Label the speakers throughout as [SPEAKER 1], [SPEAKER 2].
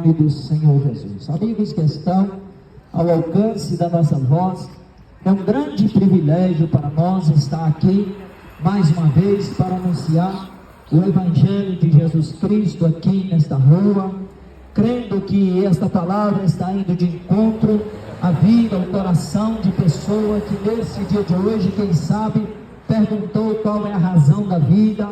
[SPEAKER 1] nome do Senhor Jesus. Amigos que estão ao alcance da nossa voz, é um grande privilégio para nós estar aqui mais uma vez para anunciar o Evangelho de Jesus Cristo aqui nesta rua, crendo que esta palavra está indo de encontro à vida, ao coração de pessoa que nesse dia de hoje, quem sabe, perguntou qual é a razão da vida,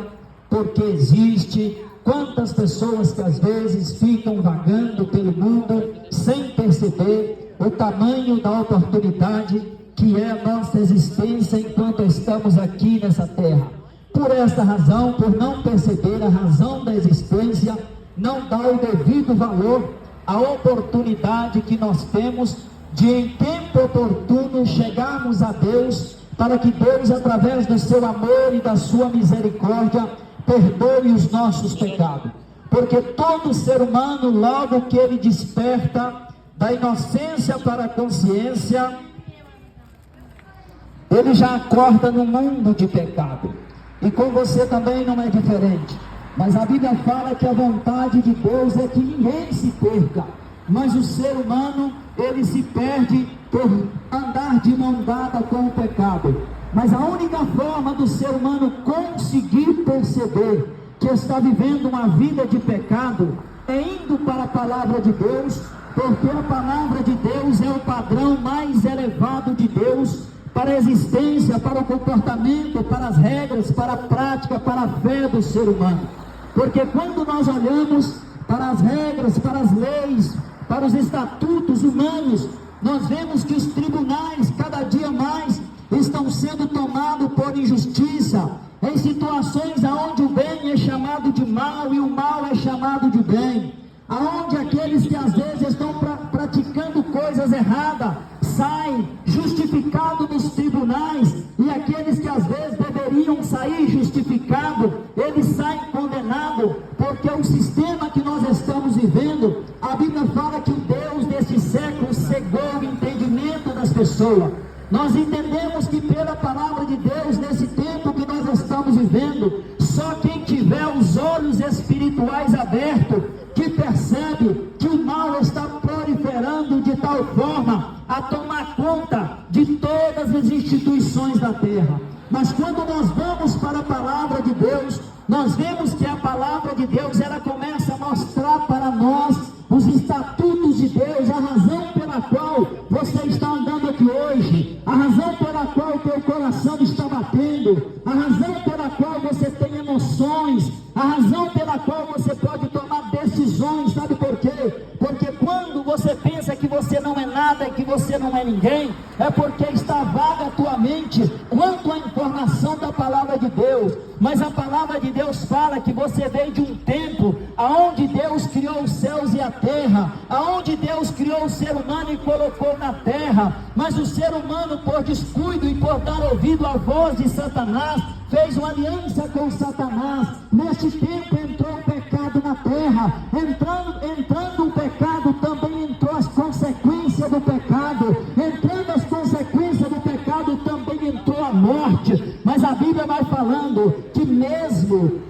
[SPEAKER 1] por que existe. Quantas pessoas que às vezes ficam vagando pelo mundo sem perceber o tamanho da oportunidade que é a nossa existência enquanto estamos aqui nessa terra. Por esta razão, por não perceber a razão da existência, não dá o devido valor à oportunidade que nós temos de em tempo oportuno chegarmos a Deus, para que Deus, através do seu amor e da sua misericórdia, perdoe os nossos pecados. Porque todo ser humano, logo que ele desperta da inocência para a consciência, ele já acorda no mundo de pecado. E com você também não é diferente. Mas a Bíblia fala que a vontade de Deus é que ninguém se perca. Mas o ser humano, ele se perde por andar de mão dada com o pecado. Mas a única forma do ser humano conseguir perceber que está vivendo uma vida de pecado é indo para a palavra de Deus, porque a palavra de Deus é o padrão mais elevado de Deus para a existência, para o comportamento, para as regras, para a prática, para a fé do ser humano. Porque quando nós olhamos para as regras, para as leis, para os estatutos humanos, nós vemos que os tribunais cada dia mais estão sendo tomados por injustiça, em situações onde o bem é chamado de mal e o mal é chamado de bem, aonde aqueles que às vezes estão praticando coisas erradas saem justificados nos tribunais, e aqueles que às vezes deveriam sair justificados, eles saem condenados, porque o sistema que nós estamos vivendo, a Bíblia fala que o Deus deste século cegou o entendimento das pessoas. Nós entendemos que pela palavra de Deus, nesse tempo que nós estamos vivendo, só quem tiver os olhos espirituais abertos, que percebe que o mal está proliferando de tal forma a tomar conta de todas as instituições da terra. Mas quando nós vamos para a palavra de Deus, nós vemos que a palavra de Deus, ela começa a mostrar para nós os estatutos de Deus, a razão pela qual você está andando aqui hoje, a razão pela qual o teu coração está batendo, a razão pela qual você tem emoções, a razão pela qual você pode tomar decisões. Sabe por quê? Porque quando você pensa que você não é nada e que você não é ninguém, é porque está vaga a tua mente quanto à informação da palavra de Deus. Mas a palavra de Deus fala que você veio de um tempo aonde Deus criou os céus e a terra, aonde Deus criou o ser humano e colocou na terra, mas o ser humano, por descuido e por dar ouvido à voz de Satanás, fez uma aliança com Satanás. Neste tempo entrou o pecado na terra, entrando o pecado, também entrou as consequências do pecado, entrando as consequências do pecado, também entrou a morte. Mas a Bíblia vai falando que mesmo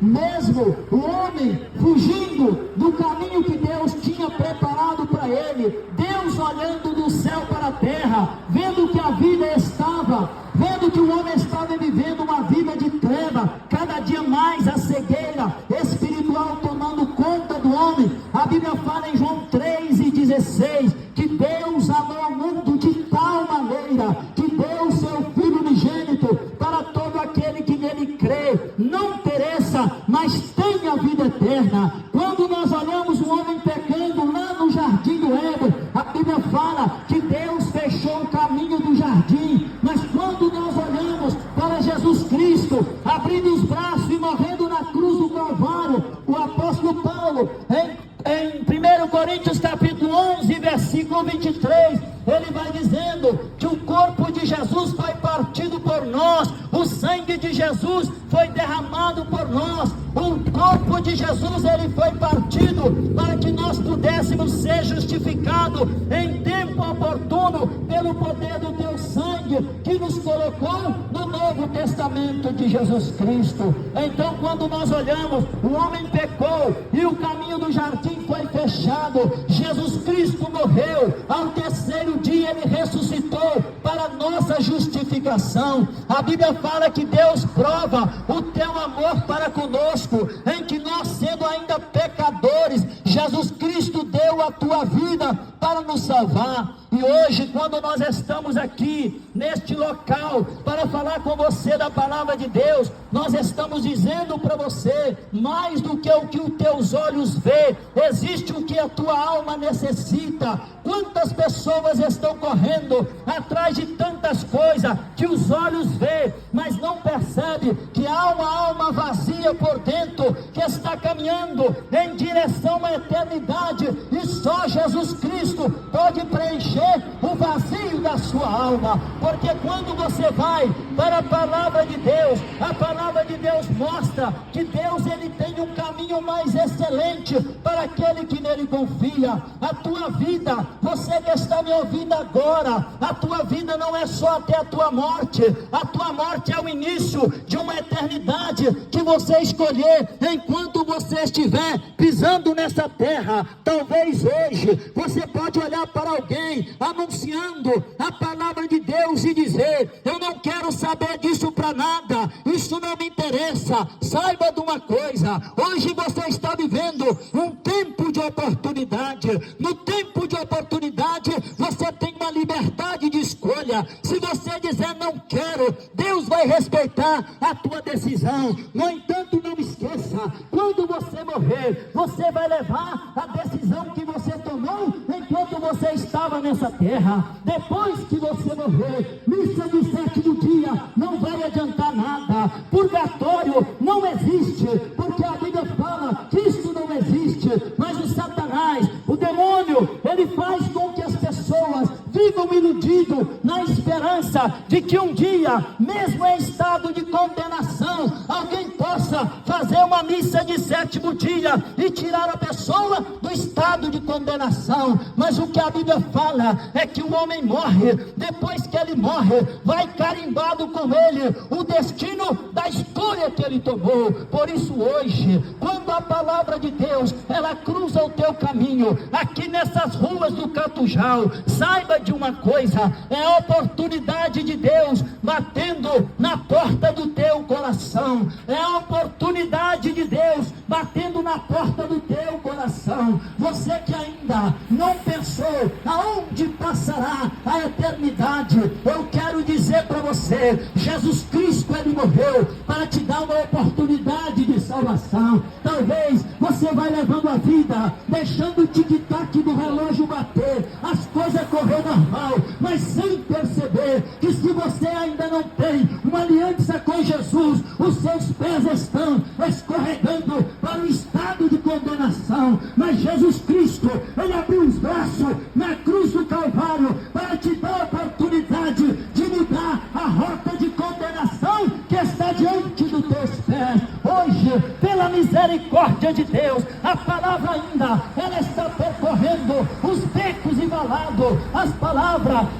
[SPEAKER 1] o homem fugindo do caminho que Deus tinha preparado para ele, Deus olhando do céu para a terra, vendo que a vida estava, vendo que o homem estava vivendo uma vida de treva, cada dia mais a cegueira espiritual tomando conta do homem. A Bíblia fala em João 3:16 que Deus amou o mundo de tal maneira que deu o seu Filho unigênito para todo aquele que nele crê, não pereça, mas tenha vida eterna. Quando nós olhamos o homem pecando lá no jardim do Éden, a Bíblia fala que Deus fechou o caminho do jardim. Mas quando nós olhamos para Jesus Cristo, abrindo os braços e morrendo na cruz do Calvário, o apóstolo Paulo, em 1 Coríntios capítulo 11, versículo 23, ele vai dizendo que o corpo de Jesus foi partido por nós, o sangue de Jesus foi derramado por nós, o corpo de Jesus, ele foi partido para que nós pudéssemos ser justificados em tempo oportuno pelo poder do teu sangue que nos colocou no Novo Testamento de Jesus Cristo. Então, quando nós olhamos, o homem pecou e o caminho do jardim foi fechado. fechado. Jesus Cristo morreu, ao terceiro dia Ele ressuscitou para a nossa justificação. A Bíblia fala que Deus prova o teu amor para conosco, em que nós, sendo ainda pecadores, Jesus Cristo deu a tua vida para nos salvar. E hoje, quando nós estamos aqui, neste local, para falar com você da palavra de Deus, nós estamos dizendo para você, mais do que o que os teus olhos vê, existe o que a tua alma necessita. Quantas pessoas estão correndo atrás de tantas coisas que os olhos vê, mas não percebe que há uma alma vazia por dentro, que está caminhando em direção à eternidade, e só Jesus Cristo pode preencher o vazio da sua alma. Porque quando você vai para a palavra de Deus, a palavra de Deus mostra que Deus, Ele tem um caminho mais excelente para aquele que nele confia. A tua vida, você que está me ouvindo agora, a tua vida não é só até a tua morte. A tua morte é o início de uma eternidade que você escolher enquanto você estiver pisando nessa terra. Talvez hoje você pode olhar para alguém anunciando a palavra de Deus e dizer: eu não quero saber disso para nada, isso não me interessa. Saiba de uma coisa, hoje você está vivendo um tempo de oportunidade. No tempo de oportunidade você tem uma liberdade de escolha. Se você dizer não quero, Deus vai respeitar a tua decisão. No entanto, não esqueça, quando você morrer, você vai levar a decisão que você tomou enquanto você estava nessa terra. Depois que você morrer, missa de sétimo dia não vai adiantar nada. Purgatório não existe, porque a Bíblia fala que isso não existe. Mas o Satanás, o demônio, ele faz com que as pessoas vivam iludidos na esperança de que um dia, mesmo em estado de condenação, alguém possa fazer uma missa de sétimo dia e tirar a pessoa do estado de condenação. Mas o que a Bíblia fala é que o homem morre, depois que ele morre, vai carimbado com ele o destino da escolha que ele tomou. Por isso hoje, quando a palavra de Deus, ela cruza o teu caminho, aqui nessas ruas do Catujal, saiba de uma coisa, é a oportunidade de Deus batendo na porta do teu coração. É a oportunidade de Deus batendo na porta do teu coração. Você que ainda não pensou aonde passará a eternidade, eu quero dizer para você, Jesus Cristo, Ele morreu para te dar uma oportunidade de salvação. Talvez você vai levando a vida, deixando o tic-tac do relógio bater, as coisas correr normal, mas sem perceber que se você ainda não tem uma aliança com Jesus, os seus pés estão escorregando para o estado de condenação. Mas Jesus Cristo, Ele abriu os braços na cruz do Calvário para te dar a oportunidade de mudar a rota de condenação que está diante dos teus pés. Hoje, pela misericórdia de Deus, a palavra ainda, ela está percorrendo os becos e valados.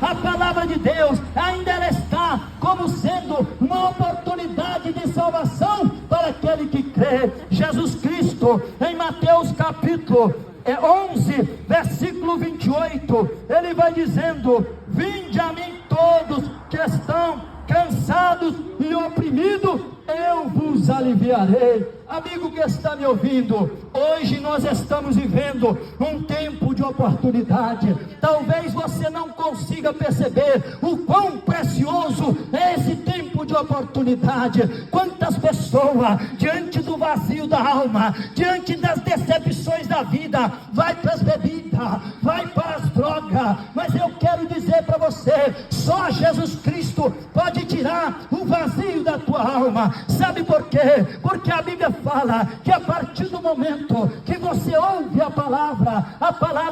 [SPEAKER 1] A palavra de Deus ainda ela está como sendo uma oportunidade de salvação para aquele que crê. Jesus Cristo, em Mateus capítulo 11, versículo 28, ele vai dizendo: vinde a mim todos que estão cansados e oprimidos, eu vos aliviarei. Amigo que está me ouvindo, hoje nós estamos vivendo um tempo de oportunidade. Talvez você não consiga perceber o quão precioso é esse tempo de oportunidade. Quantas pessoas, diante do vazio da alma, diante das decepções da vida, vai para as bebidas, vai para as drogas. Mas eu quero dizer para você, só Jesus Cristo pode tirar o vazio da tua alma. Sabe por quê? Porque a Bíblia fala que a partir do momento que você ouve a palavra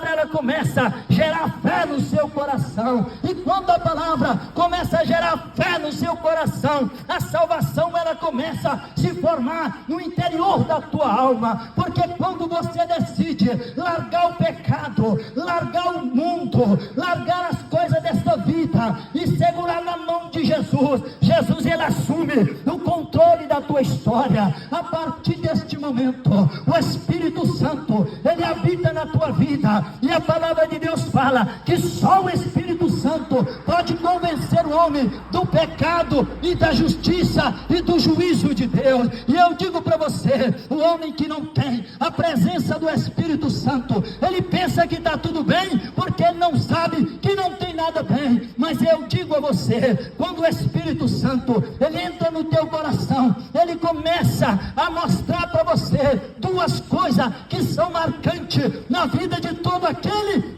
[SPEAKER 1] ela começa a gerar fé no seu coração. E quando a palavra começa a gerar fé no seu coração, a salvação ela começa a se formar no interior da tua alma. Porque quando você decide largar o pecado, largar o mundo, largar as coisas desta vida e segurar na mão de Jesus, Jesus ele assume o controle da tua história. A partir deste momento, o Espírito Santo ele habita na tua a palavra de Deus fala que só o Espírito Santo pode convencer o homem do pecado e da justiça e do juízo de Deus. E eu digo para você, o homem que não tem a presença do Espírito Santo, ele pensa que está tudo bem, porque ele não sabe que não tem nada bem. Mas eu digo a você, quando o Espírito Santo, ele entra no teu coração, ele começa a mostrar para você duas coisas que são marcantes na vida de todo aquele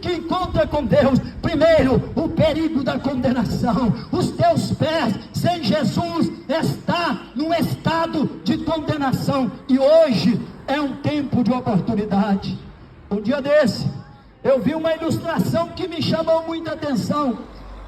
[SPEAKER 1] que encontra com Deus. Primeiro, o perigo da condenação. Os teus pés sem Jesus está num estado de condenação, e hoje é um tempo de oportunidade. Um dia desse, eu vi uma ilustração que me chamou muita atenção.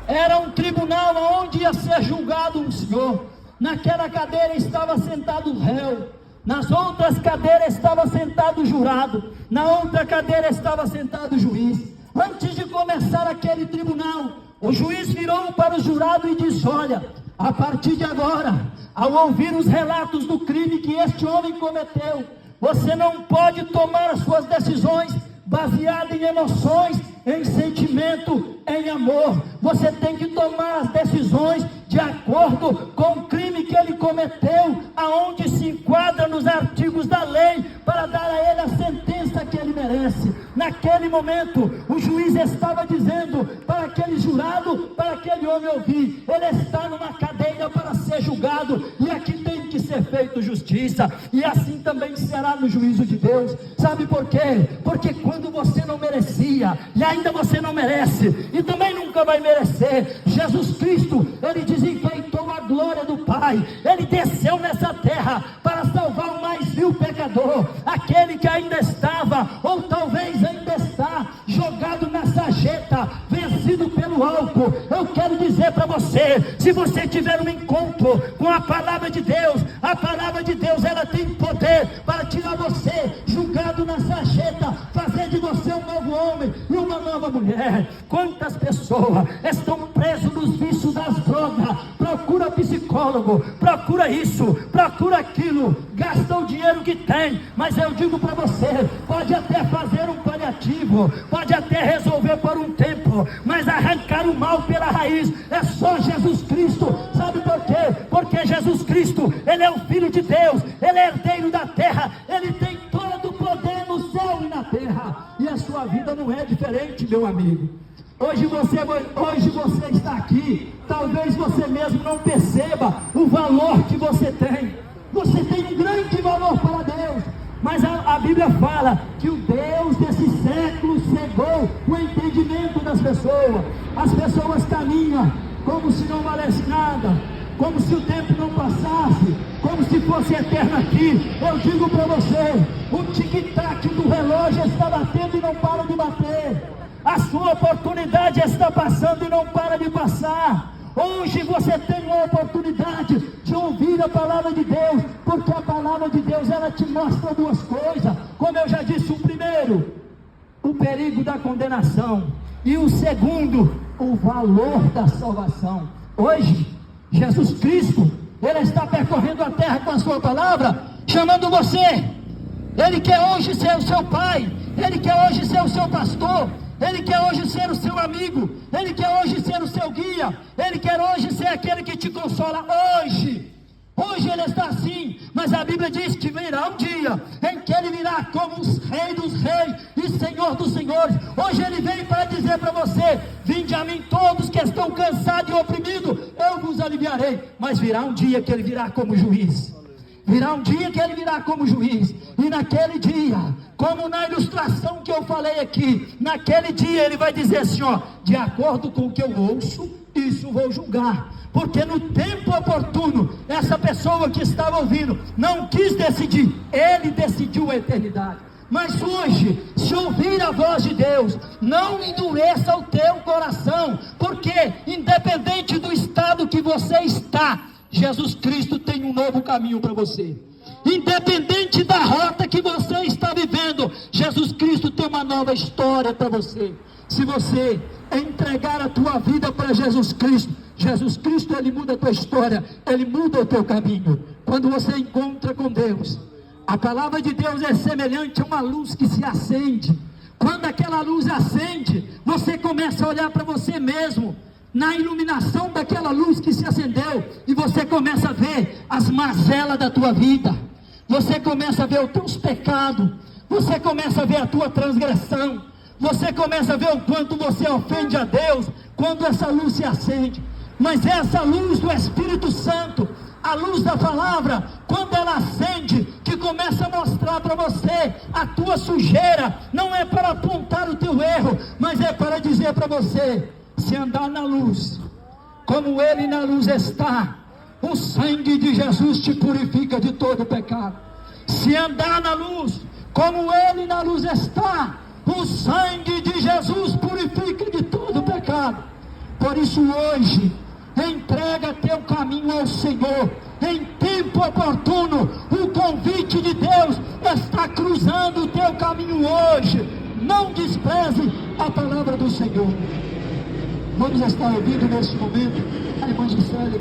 [SPEAKER 1] Era um tribunal onde ia ser julgado um senhor. Naquela cadeira estava sentado o réu, nas outras cadeiras estava sentado o jurado, na outra cadeira estava sentado o juiz. Antes de começar aquele tribunal, o juiz virou para o jurado e disse: olha, a partir de agora, ao ouvir os relatos do crime que este homem cometeu, você não pode tomar as suas decisões baseadas em emoções, em sentimento, em amor. Você tem que tomar as decisões de acordo com o crime que ele cometeu, aonde se enquadra nos artigos da lei, para dar a ele a sentença que ele merece. Naquele momento, o juiz estava dizendo para aquele jurado, para aquele homem ouvir: ele está numa cadeira para ser julgado, e aqui tem que ser feito justiça, e assim também será no juízo de Deus. Sabe por quê? Porque quando você não merecia, e ainda você não merece, e também nunca vai merecer, Jesus Cristo, ele desenfeitou a glória do Pai, ele desceu nessa terra para salvar o mais vil pecador, aquele que ainda estava, ou talvez ainda está, jogado na sarjeta, vencido pelo álcool. Eu quero dizer para você, se você tiver um encontro com a palavra de Deus, a palavra de Deus, ela tem poder para tirar você, julgado na sarjeta, fazer de você um novo homem e uma nova mulher. Quantas pessoas estão presas nos vícios das drogas, procura psicólogo, procura isso, procura aquilo, gasta o dinheiro que tem, mas eu digo para você, pode até fazer um paliativo, pode até resolver por um tempo, mas arrancar o mal pela raiz é só Jesus Cristo. Sabe por quê? Porque Jesus Cristo, ele é o Filho de Deus, ele é herdeiro da terra, ele tem todo o poder no céu e na terra, e a sua vida não é diferente, meu amigo. Hoje você está aqui, talvez você mesmo não perceba o valor que você tem. Você tem um grande valor para Deus, mas a Bíblia fala que o Deus desse século cegou o entendimento das pessoas. As pessoas caminham como se não valesse nada, como se o tempo não passasse, como se fosse eterno aqui. Eu digo para você, o tic-tac do relógio está batendo e não para de bater. A sua oportunidade está passando e não para de passar. Hoje você tem uma oportunidade de ouvir a palavra de Deus, porque a palavra de Deus, ela te mostra duas coisas. Como eu já disse, o primeiro, o perigo da condenação, e o segundo, o valor da salvação. Hoje, Jesus Cristo, ele está percorrendo a terra com a sua palavra, chamando você. Ele quer hoje ser o seu pai, ele quer hoje ser o seu pastor, ele quer hoje ser o seu amigo, ele quer hoje ser o seu guia, ele quer hoje ser aquele que te consola. Hoje ele está assim, mas a Bíblia diz que virá um dia em que ele virá como os Rei dos reis e Senhor dos senhores. Hoje ele vem para dizer para você: vinde a mim todos que estão cansados e oprimidos, eu vos aliviarei. Mas virá um dia que ele virá como juiz. Virá um dia que ele virá como juiz, e naquele dia, como na ilustração que eu falei aqui, naquele dia ele vai dizer assim, ó: de acordo com o que eu ouço, isso vou julgar. Porque no tempo oportuno, essa pessoa que estava ouvindo não quis decidir, ele decidiu a eternidade. Mas hoje, se ouvir a voz de Deus, não endureça o teu coração, porque independente do estado que você está, Jesus Cristo tem um novo caminho para você. Independente da rota que você está vivendo, Jesus Cristo tem uma nova história para você. Se você entregar a tua vida para Jesus Cristo, ele muda a tua história, ele muda o teu caminho. Quando você encontra com Deus, a palavra de Deus é semelhante a uma luz que se acende. Quando aquela luz acende, você começa a olhar para você mesmo, na iluminação daquela luz que se acendeu, e você começa a ver as mazelas da tua vida, você começa a ver os teus pecados, você começa a ver a tua transgressão, você começa a ver o quanto você ofende a Deus, quando essa luz se acende. Mas essa luz do Espírito Santo, a luz da palavra, quando ela acende, que começa a mostrar para você a tua sujeira, não é para apontar o teu erro, mas é para dizer para você: se andar na luz, como Ele na luz está, o sangue de Jesus te purifica de todo pecado. Se andar na luz, como Ele na luz está, o sangue de Jesus purifica de todo pecado. Por isso hoje, entrega teu caminho ao Senhor, em tempo oportuno. O convite de Deus está cruzando o teu caminho hoje. Não despreze a palavra do Senhor. Vamos estar ouvindo nesse momento a irmã Gisele.